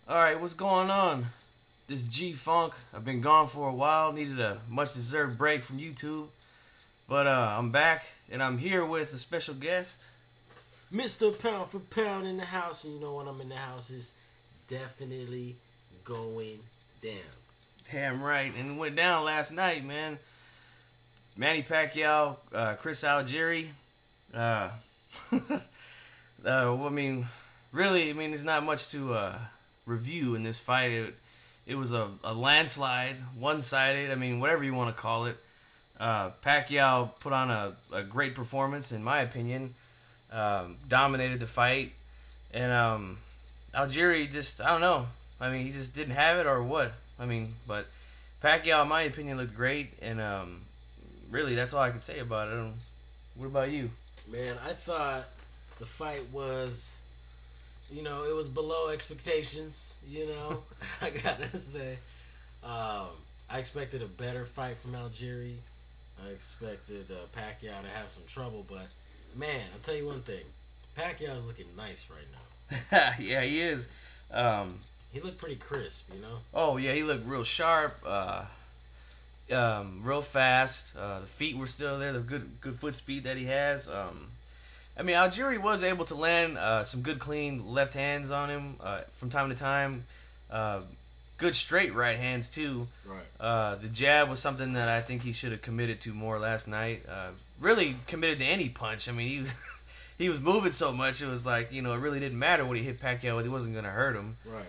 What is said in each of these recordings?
Alright, what's going on? This is G-Funk. I've been gone for a while, needed a much-deserved break from YouTube. But I'm back, and I'm here with a special guest. Mr. Pound for Pound in the house, and you know when I'm in the house, it's definitely going down. Damn right, and it went down last night, man. Manny Pacquiao, Chris Algieri. I mean, really, there's not much to review in this fight. It was a landslide, one-sided, whatever you want to call it. Pacquiao put on a great performance, in my opinion. Dominated the fight. And Algieri just, I don't know. He just didn't have it or what. But Pacquiao, in my opinion, looked great. And really, that's all I can say about it. What about you? Man, I thought the fight was, it was below expectations, I gotta say. I expected a better fight from Algieri. I expected Pacquiao to have some trouble, but man, I'll tell you one thing. Pacquiao's looking nice right now. Yeah, he is. He looked pretty crisp, Oh, yeah, he looked real sharp, real fast. The feet were still there, the good foot speed that he has. Algieri was able to land some good, clean left hands on him from time to time. Good straight right hands, too. Right. The jab was something that I think he should have committed to more last night. Really committed to any punch. He was he was moving so much, it was like, it really didn't matter what he hit Pacquiao with. He wasn't going to hurt him. Right.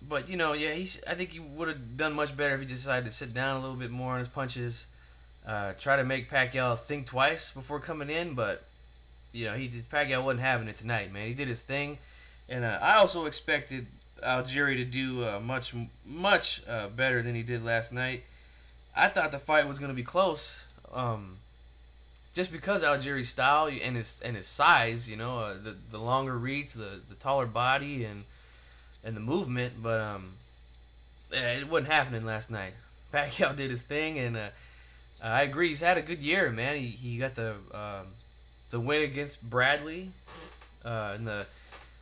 But, I think he would have done much better if he decided to sit down a little bit more on his punches. Try to make Pacquiao think twice before coming in, but Pacquiao wasn't having it tonight, man. He did his thing, and I also expected Algieri to do much better than he did last night. I thought the fight was going to be close, just because Algieri's style and his size, the longer reach, the taller body, and the movement, but it wasn't happening last night. Pacquiao did his thing, and I agree. He's had a good year, man. He got the win against Bradley in the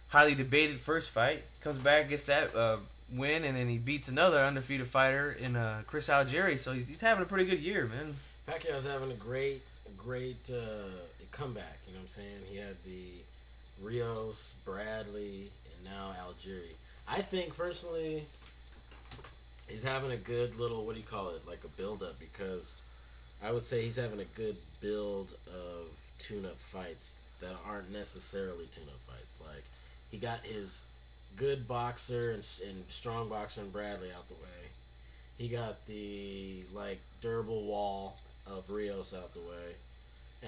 highly debated first fight. Comes back, gets that win, and then he beats another undefeated fighter in Chris Algieri. So he's having a pretty good year, man. Pacquiao's having a great comeback. You know what I'm saying? He had the Rios, Bradley, and now Algieri. I think personally, he's having a good little, like a build-up, because I would say he's having a good build of tune-up fights that aren't necessarily tune-up fights. Like, he got his good boxer and strong boxer in Bradley out the way. He got the, durable wall of Rios out the way.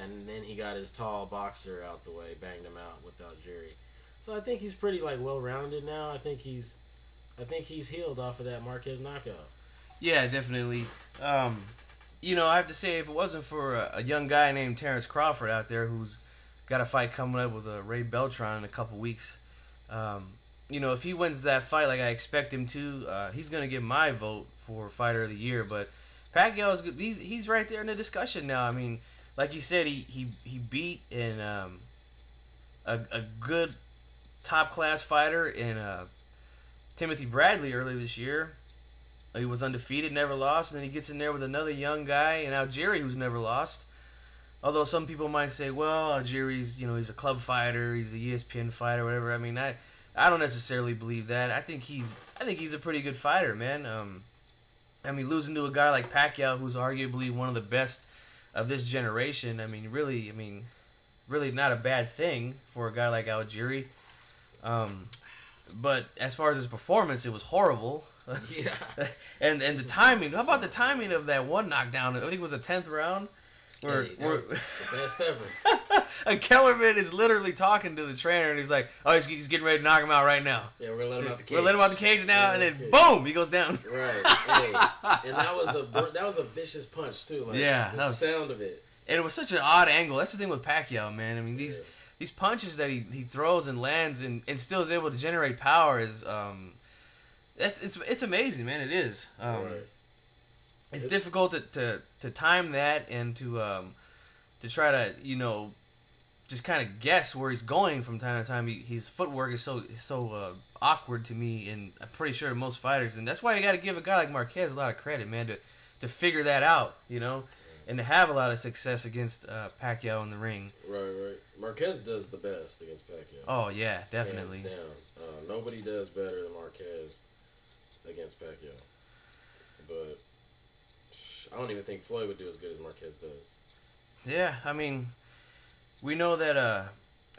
And then he got his tall boxer out the way, banged him out with Algieri. So I think he's pretty, well-rounded now. I think he's healed off of that Marquez knockout. Yeah, definitely. I have to say, if it wasn't for a young guy named Terrence Crawford out there who's got a fight coming up with Ray Beltran in a couple weeks, if he wins that fight like I expect him to, he's going to get my vote for Fighter of the Year. But Pacquiao is good. He's right there in the discussion now. Like you said, he beat a good top-class fighter in Timothy Bradley earlier this year. He was undefeated, never lost, and then he gets in there with another young guy in Algieri who's never lost. Although some people might say, well, Algieri's, he's a club fighter, he's a ESPN fighter, whatever. I don't necessarily believe that. I think he's a pretty good fighter, man. Losing to a guy like Pacquiao, who's arguably one of the best of this generation, really not a bad thing for a guy like Algieri. But as far as his performance, it was horrible. Yeah. and the timing. How about the timing of that one knockdown? I think it was the 10th round. That was the best ever. And Kellerman is literally talking to the trainer, and he's like, "Oh, he's getting ready to knock him out right now. Yeah, we're letting him out the cage. We're letting him out the cage now, and then boom, he goes down." Right. Hey, and that was a vicious punch too. Yeah, the sound of it. And it was such an odd angle. That's the thing with Pacquiao, man. These punches that he throws and lands and still is able to generate power is it's amazing, man. It is. Right. It's difficult to time that and to try to just kind of guess where he's going from time to time. His footwork is so awkward to me, and I'm pretty sure to most fighters. And that's why you got to give a guy like Marquez a lot of credit, man, to figure that out, you know, and to have a lot of success against Pacquiao in the ring. Right. Marquez does the best against Pacquiao. Oh yeah, definitely. Hands down. Nobody does better than Marquez against Pacquiao. But I don't even think Floyd would do as good as Marquez does. Yeah, I mean, we know that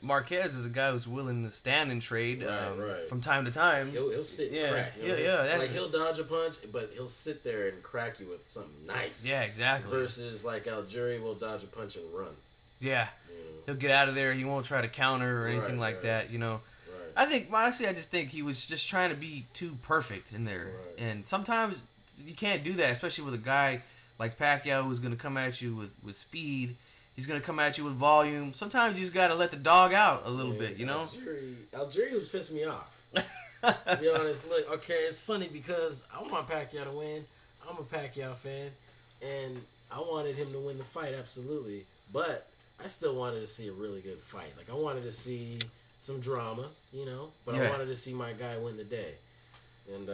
Marquez is a guy who's willing to stand and trade right. from time to time. He'll sit and crack. You know? Yeah. Like, he'll dodge a punch, but he'll sit there and crack you with something nice. Yeah, exactly. Versus, like, Algieri will dodge a punch and run. Yeah. He'll get out of there. He won't try to counter or anything like that, you know. Right. I just think he was just trying to be too perfect in there. Right. And sometimes you can't do that, especially with a guy like Pacquiao who's going to come at you with speed. He's going to come at you with volume. Sometimes you just got to let the dog out a little bit, you know? Algieri was pissing me off. To be honest, look, okay, it's funny because I want Pacquiao to win. I'm a Pacquiao fan, and I wanted him to win the fight, absolutely. But I still wanted to see a really good fight. Like, I wanted to see some drama, you know? But I wanted to see my guy win the day. And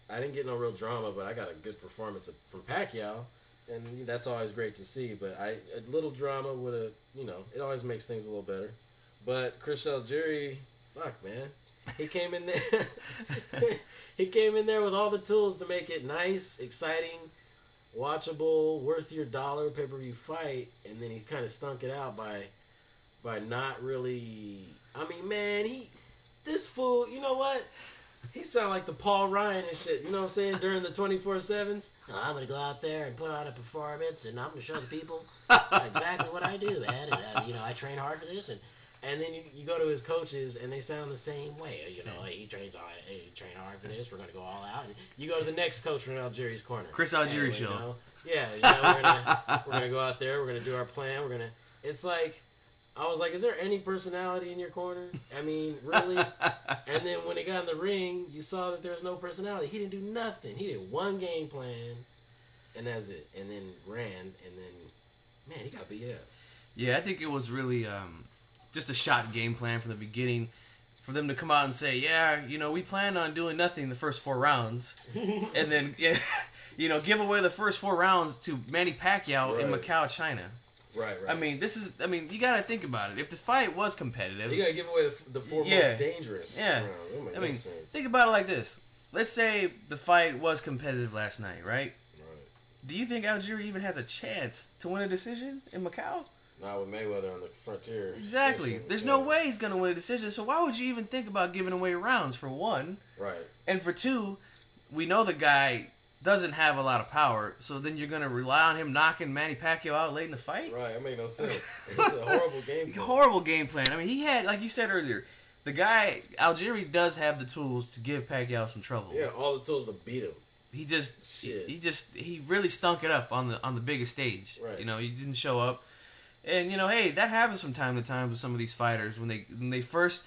I didn't get no real drama, but I got a good performance from Pacquiao. And that's always great to see. But a little drama would have, you know, it always makes things a little better. But Chris Algieri, fuck, man. He came in there. He came in there with all the tools to make it nice, exciting, watchable, worth your dollar pay-per-view fight, and then he kind of stunk it out by not really. I mean, man, this fool. You know what? He sound like the Paul Ryan and shit. You know what I'm saying? During the 24/7s. I'm gonna go out there and put on a performance, and I'm gonna show the people exactly what I do, man. And you know, I train hard for this, and then you go to his coaches, and they sound the same way. You know, he train hard for this. We're gonna go all out. And you go to the next coach from Algieri's corner, Chris Algieri anyway, show. You know? Yeah, we're gonna go out there. We're gonna do our plan. It's like, I was like, is there any personality in your corner? I mean, really? And then when he got in the ring, you saw that there was no personality. He didn't do nothing. He did one game plan, and that's it. And then ran, and then, man, he got beat up. Yeah, I think it was really just a shot game plan from the beginning for them to come out and say, yeah, you know, we planned on doing nothing the first 4 rounds. And then, you know, give away the first 4 rounds to Manny Pacquiao in Macau, China. Right. I mean, you got to think about it. If this fight was competitive, you got to give away the 4 most dangerous. Yeah. I mean, think about it like this. Let's say the fight was competitive last night, right? Right. Do you think Algieri even has a chance to win a decision in Macau? Not with Mayweather on the frontier. Exactly. There's no way he's going to win a decision. So why would you even think about giving away rounds, for one? Right. And for two, we know the guy doesn't have a lot of power, so then you're going to rely on him knocking Manny Pacquiao out late in the fight? Right. That made no sense. It's a horrible game plan. Horrible game plan. I mean, he had, like you said earlier, the guy, Algieri, does have the tools to give Pacquiao some trouble. Yeah, all the tools to beat him. He really stunk it up on the biggest stage. Right. You know, he didn't show up. And, you know, hey, that happens from time to time with some of these fighters. When they first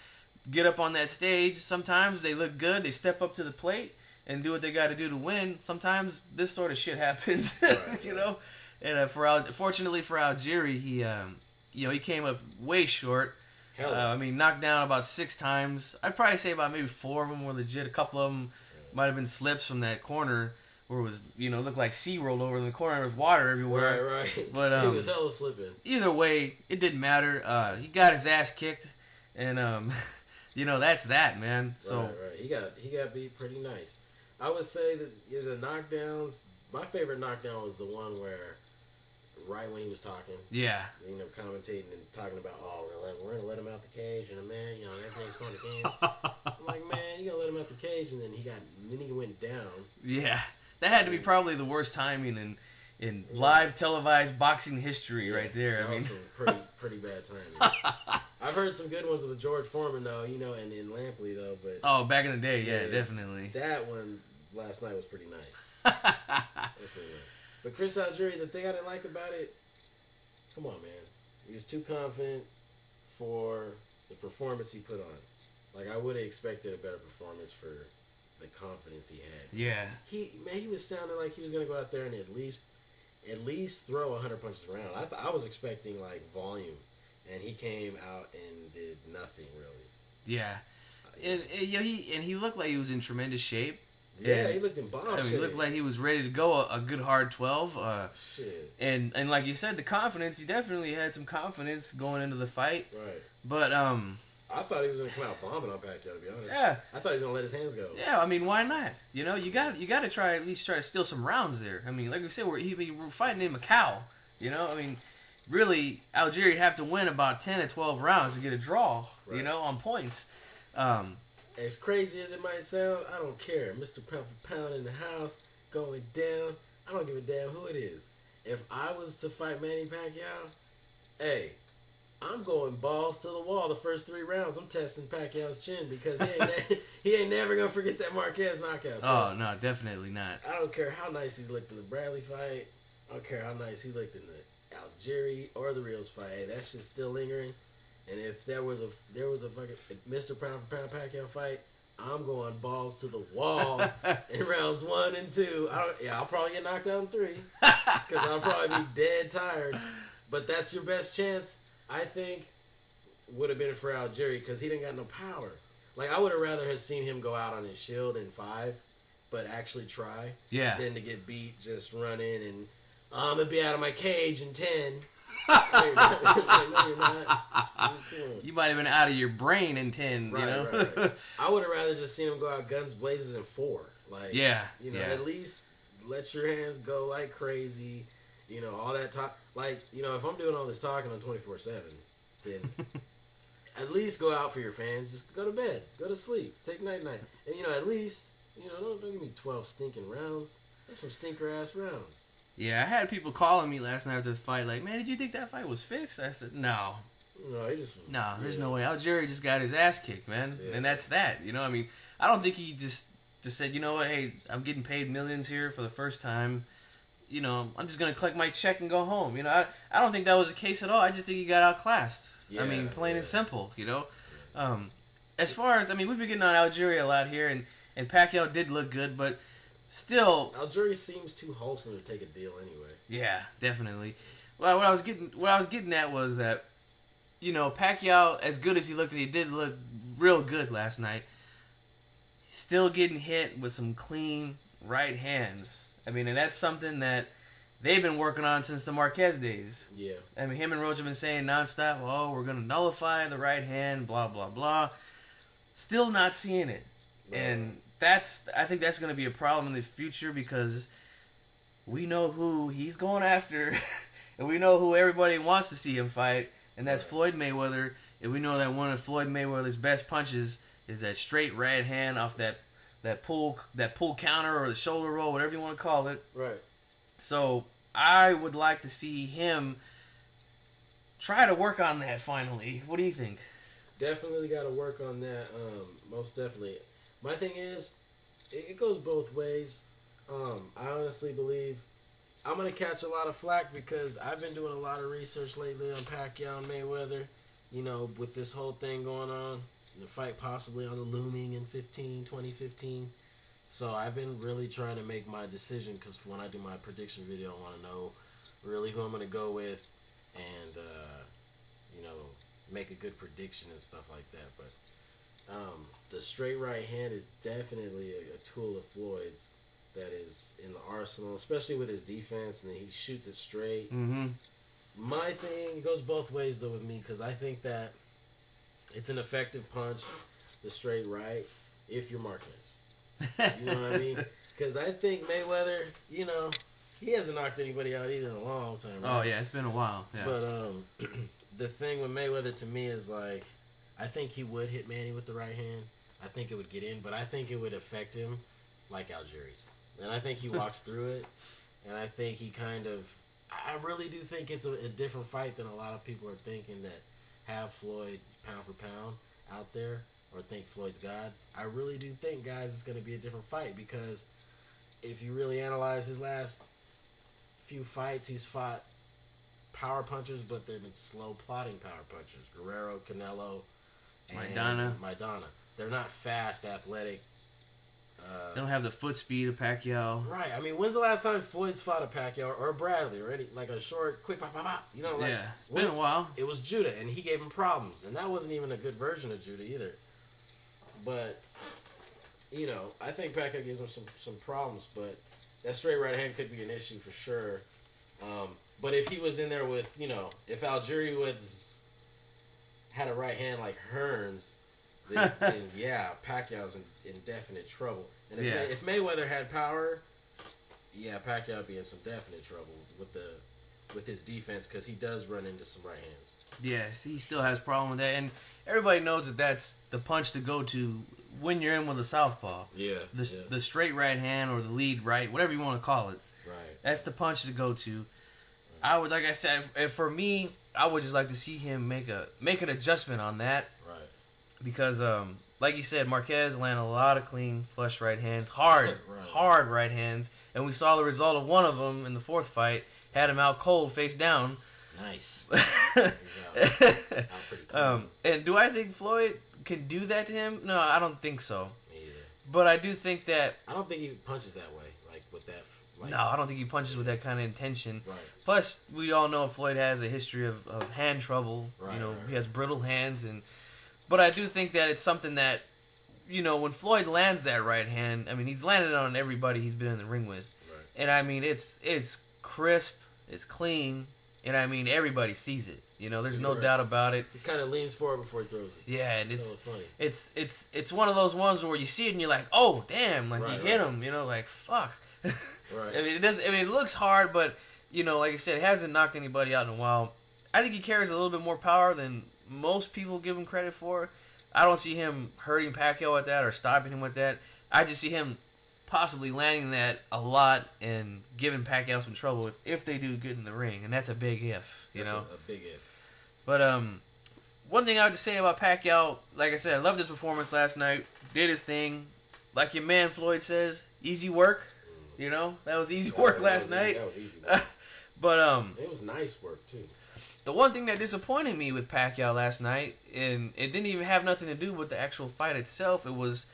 get up on that stage, sometimes they look good, they step up to the plate and do what they got to do to win. Sometimes this sort of shit happens, you know. And fortunately for Algieri, he came up way short. I mean, knocked down about 6 times. I'd probably say about maybe 4 of them were legit. A couple of them might have been slips from that corner where it was, you know, looked like sea rolled over in the corner. There was water everywhere. Right. But he was hella slipping. Either way, it didn't matter. He got his ass kicked, and you know, that's that, man. So right. He got beat pretty nice. I would say that the knockdowns. My favorite knockdown was the one where, right when he was talking, you know, commentating and talking about, we're gonna let him out the cage in a minute. You know, everything's going to game. I'm like, man, you gotta let him out the cage, and then he went down. Yeah, that had to be probably the worst timing in live televised boxing history, right there. That was some pretty bad timing. I've heard some good ones with George Foreman though, you know, and in Lampley though, but back in the day, yeah, definitely. That one last night was pretty nice. But Chris Algieri, the thing I didn't like about it, come on, man, he was too confident for the performance he put on. Like, I would have expected a better performance for the confidence he had. Yeah. He was sounding like he was gonna go out there and at least throw 100 punches around. I was expecting like volume. and he came out and did nothing really. Yeah, and he looked like he was in tremendous shape. Yeah, he looked in bomb shape. He looked like he was ready to go a good hard 12. Shit. And like you said, the confidence. He definitely had some confidence going into the fight. Right. But I thought he was gonna come out bombing on Pacquiao, to be honest. Yeah. I thought he was gonna let his hands go. Yeah, I mean, why not? You know, you got to try at least try to steal some rounds there. I mean, like we said, we're fighting in Macau. You know, I mean, really, Algieri would have to win about 10 or 12 rounds to get a draw. Right. You know, on points. As crazy as it might sound, I don't care. Mr. Pound for Pound in the house, going down. I don't give a damn who it is. If I was to fight Manny Pacquiao, hey, I'm going balls to the wall the first 3 rounds. I'm testing Pacquiao's chin because he ain't never going to forget that Marquez knockout. So oh, no, definitely not. I don't care how nice he looked in the Bradley fight. I don't care how nice he looked in the Algieri or the Rios fight. Hey, that shit's still lingering. And if there was a fucking Mr. Pound for Pound Pacquiao fight, I'm going balls to the wall in rounds 1 and 2. I'll probably get knocked out in 3 because I'll probably be dead tired. But that's your best chance, I think, would have been for Algieri because he didn't got no power. Like, I would have rather have seen him go out on his shield in 5, but actually try than to get beat, just run in and, I'm going to be out of my cage in 10. No, you're not. You might have been out of your brain in 10, right, you know? Right. I would have rather just seen him go out guns blazes in 4. Like, at least let your hands go like crazy. You know, all that talk. Like, you know, if I'm doing all this talking on 24/7, then at least go out for your fans. Just go to bed. Go to sleep. Take night-night. And, you know, at least, you know, don't give me 12 stinking rounds. That's some stinker-ass rounds. Yeah, I had people calling me last night after the fight, like, man, did you think that fight was fixed? I said, no. No, he just... No, there's no way. Algieri just got his ass kicked, man. Yeah. And that's that, you know? I mean, I don't think he just said, you know what, hey, I'm getting paid millions here for the first time. You know, I'm just going to collect my check and go home. You know, I don't think that was the case at all. I just think he got outclassed. Yeah, I mean, plain and simple, you know? As far as, I mean, we've been getting on Algieri a lot here, and Pacquiao did look good, but... Still, Algieri seems too wholesome to take a deal anyway. Yeah, definitely. Well, what I was getting at was that, you know, Pacquiao, as good as he looked, and he did look real good last night, still getting hit with some clean right hands. I mean, and that's something that they've been working on since the Marquez days. Yeah. I mean, him and Roach have been saying nonstop, oh, we're going to nullify the right hand, blah, blah, blah. Still not seeing it. No. And... I think that's going to be a problem in the future because we know who he's going after and we know who everybody wants to see him fight, and that's Floyd Mayweather. And we know that one of Floyd Mayweather's best punches is that straight right hand off that pull counter or the shoulder roll, whatever you want to call it. Right. So I would like to see him try to work on that finally. What do you think? Definitely got to work on that. Most definitely. My thing is, it goes both ways. I honestly believe I'm going to catch a lot of flack because I've been doing a lot of research lately on Pacquiao and Mayweather, you know, with this whole thing going on, the fight possibly on the looming in 2015. So I've been really trying to make my decision because when I do my prediction video, I want to know really who I'm going to go with and, you know, make a good prediction and stuff like that. But the straight right hand is definitely a tool of Floyd's that is in the arsenal, especially with his defense, and then he shoots it straight. Mm-hmm. My thing goes both ways, though, with me, because I think that it's an effective punch, the straight right, if you're Marquez. You know what I mean? Because I think Mayweather, you know, he hasn't knocked anybody out either in a long time, right? Oh, yeah, it's been a while. Yeah. But the thing with Mayweather, to me, is like, I think he would hit Manny with the right hand. I think it would get in, but I think it would affect him like Algieri's. And I think he walks through it, and I think he kind of... I really do think it's a different fight than a lot of people are thinking that have Floyd pound for pound out there or think Floyd's God. I really do think, guys, it's going to be a different fight because if you really analyze his last few fights, he's fought power punchers, but they've been slow plotting power punchers. Guerrero, Canelo, and Maidana. They're not fast, athletic They don't have the foot speed of Pacquiao. Right. I mean, when's the last time Floyd's fought a Pacquiao or Bradley or any like a short, quick pop, pop, pop? You know, like Yeah, it's been a while. It was Judah, and he gave him problems, and that wasn't even a good version of Judah either. But you know, I think Pacquiao gives him some problems, but that straight right hand could be an issue for sure. But if he was in there with, you know, if Algieri had a right hand like Hearns, then yeah, Pacquiao's in definite trouble. And if Mayweather had power, yeah, Pacquiao would be in some definite trouble with his defense because he does run into some right hands. Yeah, he still has a problem with that, and everybody knows that that's the punch to go to when you're in with a southpaw. Yeah. The straight right hand or the lead right, whatever you want to call it. Right. That's the punch to go to. I would, like I said, for me, I would just like to see him make an adjustment on that. Right. Because, like you said, Marquez landed a lot of clean, flush right hands, hard right hands, and we saw the result of one of them in the fourth fight. Had him out cold, face down. Nice. And do I think Floyd can do that to him? No, I don't think so. Me either. But I do think that... I don't think he punches that way, like with that... Like, no, I don't think he punches with that kind of intention. Right. Plus, we all know Floyd has a history of hand trouble. Right, you know, right. He has brittle hands. But I do think that it's something that, you know, when Floyd lands that right hand, I mean, he's landed on everybody he's been in the ring with. Right. And, I mean, it's crisp, it's clean, and, I mean, everybody sees it. You know, there's no doubt about it. He kind of leans forward before he throws it. Yeah, and funny. It's one of those ones where you see it and you're like, oh, damn, like he hit him, you know, like, fuck. Right. I mean, it looks hard, but, you know, like I said, it hasn't knocked anybody out in a while. I think he carries a little bit more power than most people give him credit for. I don't see him hurting Pacquiao with that or stopping him with that. I just see him possibly landing that a lot and giving Pacquiao some trouble if they do get in the ring, and that's a big if, you know. A big if. But one thing I have to say about Pacquiao, like I said, I loved his performance last night. Did his thing, like your man Floyd says, easy work. You know, that was easy work last night. That was easy work. But it was nice work too. The one thing that disappointed me with Pacquiao last night, and it didn't even have nothing to do with the actual fight itself, it was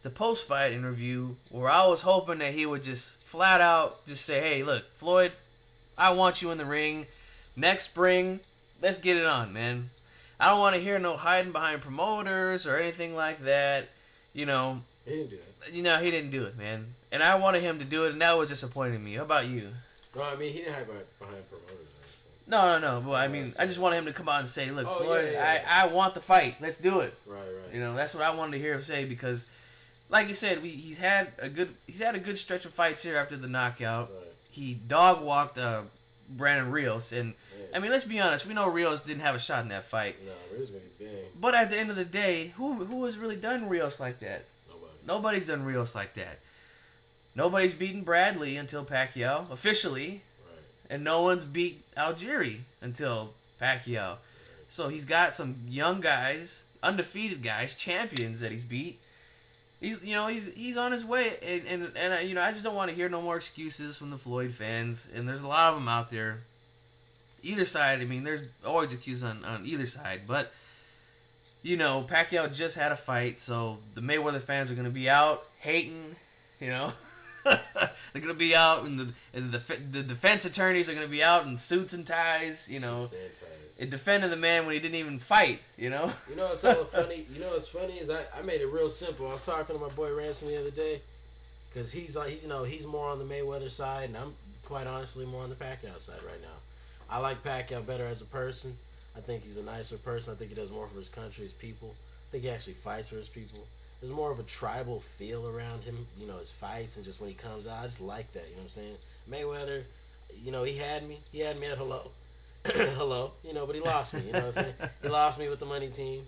the post-fight interview where I was hoping that he would just flat out just say, hey, look, Floyd, I want you in the ring. Next spring, let's get it on, man. I don't want to hear no hiding behind promoters or anything like that. You know, he didn't do that. You know, he didn't do it, man. And I wanted him to do it, and that was disappointing me. How about you? No, I mean, he didn't hide behind promoters. No. But I mean, I just wanted him to come out and say, look, Floyd, yeah. I want the fight. Let's do it. Right. You know, that's what I wanted to hear him say because, like you said, he's had a good stretch of fights here after the knockout. Right. He dog walked Brandon Rios, and I mean, let's be honest, we know Rios didn't have a shot in that fight. No, Rios gonna be big. But at the end of the day, who has really done Rios like that? Nobody. Nobody's done Rios like that. Nobody's beaten Bradley until Pacquiao officially, right. And no one's beat Algieri until Pacquiao. Right. So he's got some young guys, undefeated guys, champions that he's beat. He's on his way, and I just don't want to hear no more excuses from the Floyd fans, and there's a lot of them out there. Either side, I mean, there's always excuses on either side, but you know, Pacquiao just had a fight, so the Mayweather fans are gonna be out hating, you know. They're gonna be out, and the defense attorneys are gonna be out in suits and ties, you know, and defending the man when he didn't even fight, you know. You know what's so funny? You know what's funny is I made it real simple. I was talking to my boy Ransom the other day, because he's more on the Mayweather side, and I'm quite honestly more on the Pacquiao side right now. I like Pacquiao better as a person. I think he's a nicer person. I think he does more for his country, his people. I think he actually fights for his people. There's more of a tribal feel around him, you know, his fights and just when he comes out. I just like that, you know what I'm saying? Mayweather, you know, he had me at hello. Hello, you know, but he lost me, you know what I'm saying? He lost me with the money team.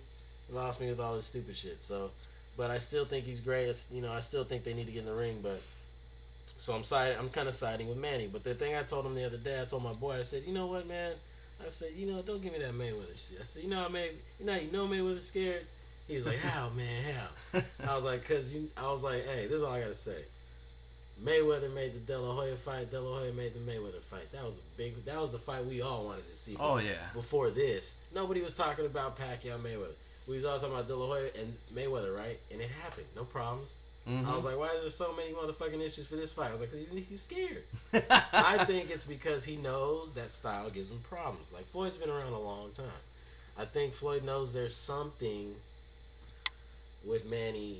He lost me with all this stupid shit. So, but I still think he's great. It's, you know, I still think they need to get in the ring, but so I'm kind of siding with Manny. But the thing I told him the other day, I told my boy, I said, you know what, man? I said, you know, don't give me that Mayweather shit. I said, you know Mayweather's scared. He was like, how, man, how? I was like, hey, this is all I gotta say. Mayweather made the De La Hoya fight. De La Hoya made the Mayweather fight. That was the fight we all wanted to see. Oh, yeah. Before this, nobody was talking about Pacquiao Mayweather. We was all talking about De La Hoya and Mayweather, right? And it happened. No problems. Mm-hmm. I was like, why is there so many motherfucking issues for this fight? I was like, he's scared. I think it's because he knows that style gives him problems. Like, Floyd's been around a long time. I think Floyd knows there's something with Manny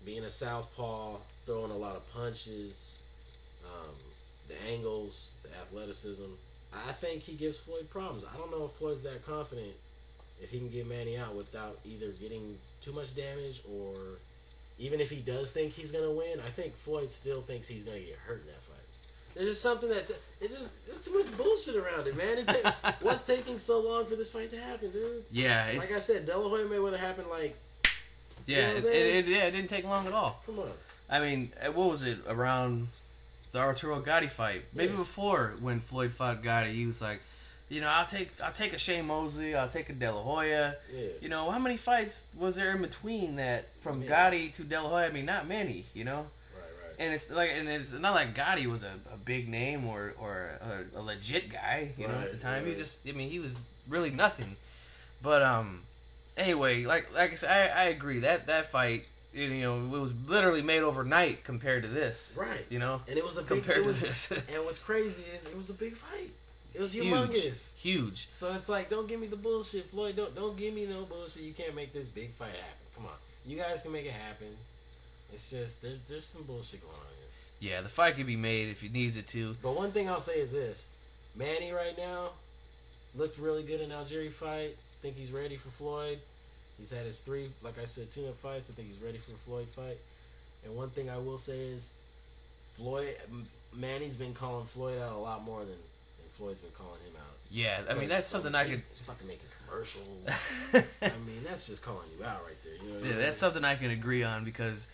being a southpaw, throwing a lot of punches, the angles, the athleticism. I think he gives Floyd problems. I don't know if Floyd's that confident if he can get Manny out without either getting too much damage or even if he does think he's going to win. I think Floyd still thinks he's going to get hurt in that fight. There's just something there's too much bullshit around it, man. What's taking so long for this fight to happen, dude? Yeah, like I said, De La Hoya Mayweather happened like. Yeah, you know it didn't take long at all. Come on. I mean, what was it around the Arturo Gotti fight? Maybe before when Floyd fought Gotti, he was like, you know, I'll take a Shane Mosley, I'll take a De La Hoya. Yeah. You know, how many fights was there in between that from Gotti to De La Hoya? I mean, not many. You know. Right. And it's not like Gotti was a big name or a legit guy. You know, at the time he was just. I mean, he was really nothing. But anyway, like I said, I agree that fight. You know, it was literally made overnight compared to this. Right. You know, and it was a big compared to this. And what's crazy is it was a big fight. It was humongous. Huge. So it's like, don't give me the bullshit, Floyd. Don't give me no bullshit. You can't make this big fight happen. Come on, you guys can make it happen. It's just there's some bullshit going on here. Yeah, the fight could be made if it needs it to. But one thing I'll say is this: Manny right now looked really good in Algieri fight. Think he's ready for Floyd. He's had his 3, like I said, tune-up fights. I think he's ready for the Floyd fight. And one thing I will say is, Manny's been calling Floyd out a lot more than Floyd's been calling him out. Yeah, I mean that's something I could. He's fucking making commercials. I mean that's just calling you out right there. You know what I mean? That's something I can agree on because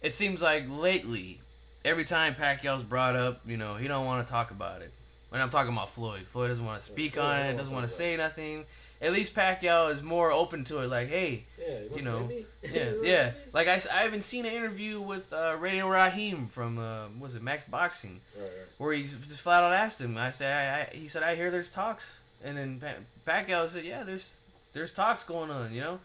it seems like lately, every time Pacquiao's brought up, you know, he don't want to talk about it. When I'm talking about Floyd, Floyd doesn't want to speak on it, doesn't want to say nothing. At least Pacquiao is more open to it. Like, hey, you know, yeah. Like I haven't seen an interview with Radio Raheem from was it Max Boxing, where he just flat out asked him. He said, I hear there's talks, and then Pacquiao said, yeah, there's talks going on. You know,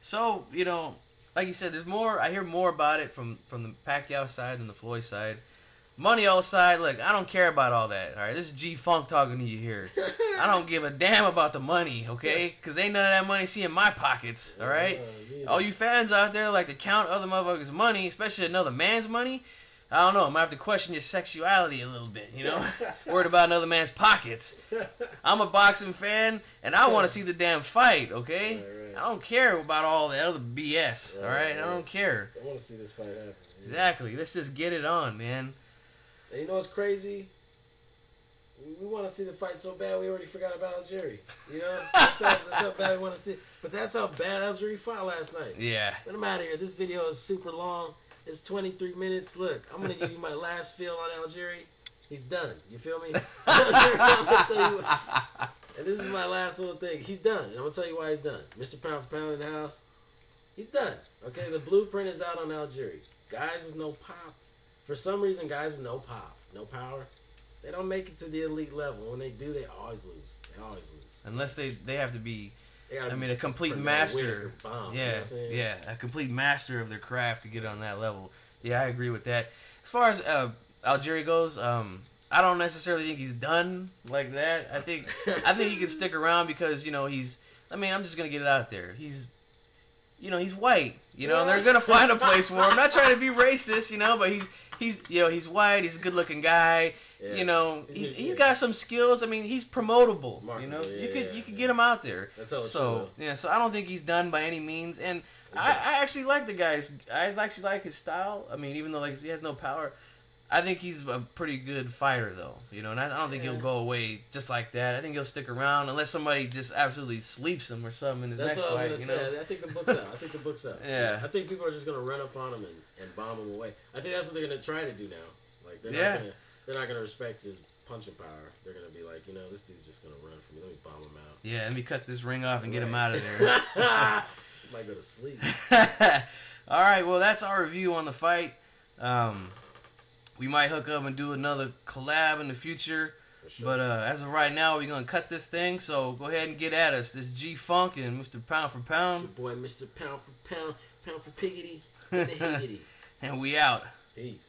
so you know, like you said, there's more. I hear more about it from the Pacquiao side than the Floyd side. Money all aside, look, I don't care about all that, all right? This is G-Funk talking to you here. I don't give a damn about the money, okay? Because ain't none of that money in my pockets, all right? All you fans out there like to count other motherfuckers' money, especially another man's money, I don't know. I might have to question your sexuality a little bit, you know? Worried about another man's pockets. I'm a boxing fan, and I want to see the damn fight, okay? Right. I don't care about all the other BS, all right? I don't care. I want to see this fight happen. Exactly. Let's just get it on, man. And you know what's crazy? We want to see the fight so bad we already forgot about Algieri. You know? That's how bad we want to see it. But that's how bad Algieri fought last night. Yeah. But I'm out of here. This video is super long. It's 23 minutes. Look, I'm going to give you my last feel on Algieri. He's done. You feel me? I'm going to tell you what. And this is my last little thing. He's done. And I'm going to tell you why he's done. Mr. Pound for Pound in the house. He's done. Okay? The blueprint is out on Algieri. Guys with no pop. For some reason, guys with no pop, no power, they don't make it to the elite level. When they do, they always lose. They always lose. Unless they have to be, I mean, a complete master. Yeah, a complete master of their craft to get on that level. Yeah, I agree with that. As far as Algieri goes, I don't necessarily think he's done like that. I think he can stick around because, you know, I'm just going to get it out there. He's white, you know, and they're going to find a place for him. I'm not trying to be racist, you know, but he's white, he's a good-looking guy, you know, he's got some skills. I mean, he's promotable, you know. You could get him out there. That's all so I don't think he's done by any means, and I actually like the guys. I actually like his style. I mean, even though he has no power, I think he's a pretty good fighter, though, you know, and I don't think he'll go away just like that. I think he'll stick around unless somebody just absolutely sleeps him or something in his next fight. That's what I was going to say. I think the book's out. Yeah. I think people are just going to run up on him and bomb him away. I think that's what they're going to try to do now. Like, they're not going to respect his punching power. They're going to be like, you know, this dude's just going to run for me. Let me bomb him out. Yeah, let me cut this ring off and get him out of there. He might go to sleep. All right, well, that's our review on the fight. We might hook up and do another collab in the future. Sure. But as of right now, we're going to cut this thing. So go ahead and get at us. This G-Funk and Mr. Pound for Pound. It's your boy, Mr. Pound for Pound. Pound for Piggity. And the Higgity. And we out. Peace.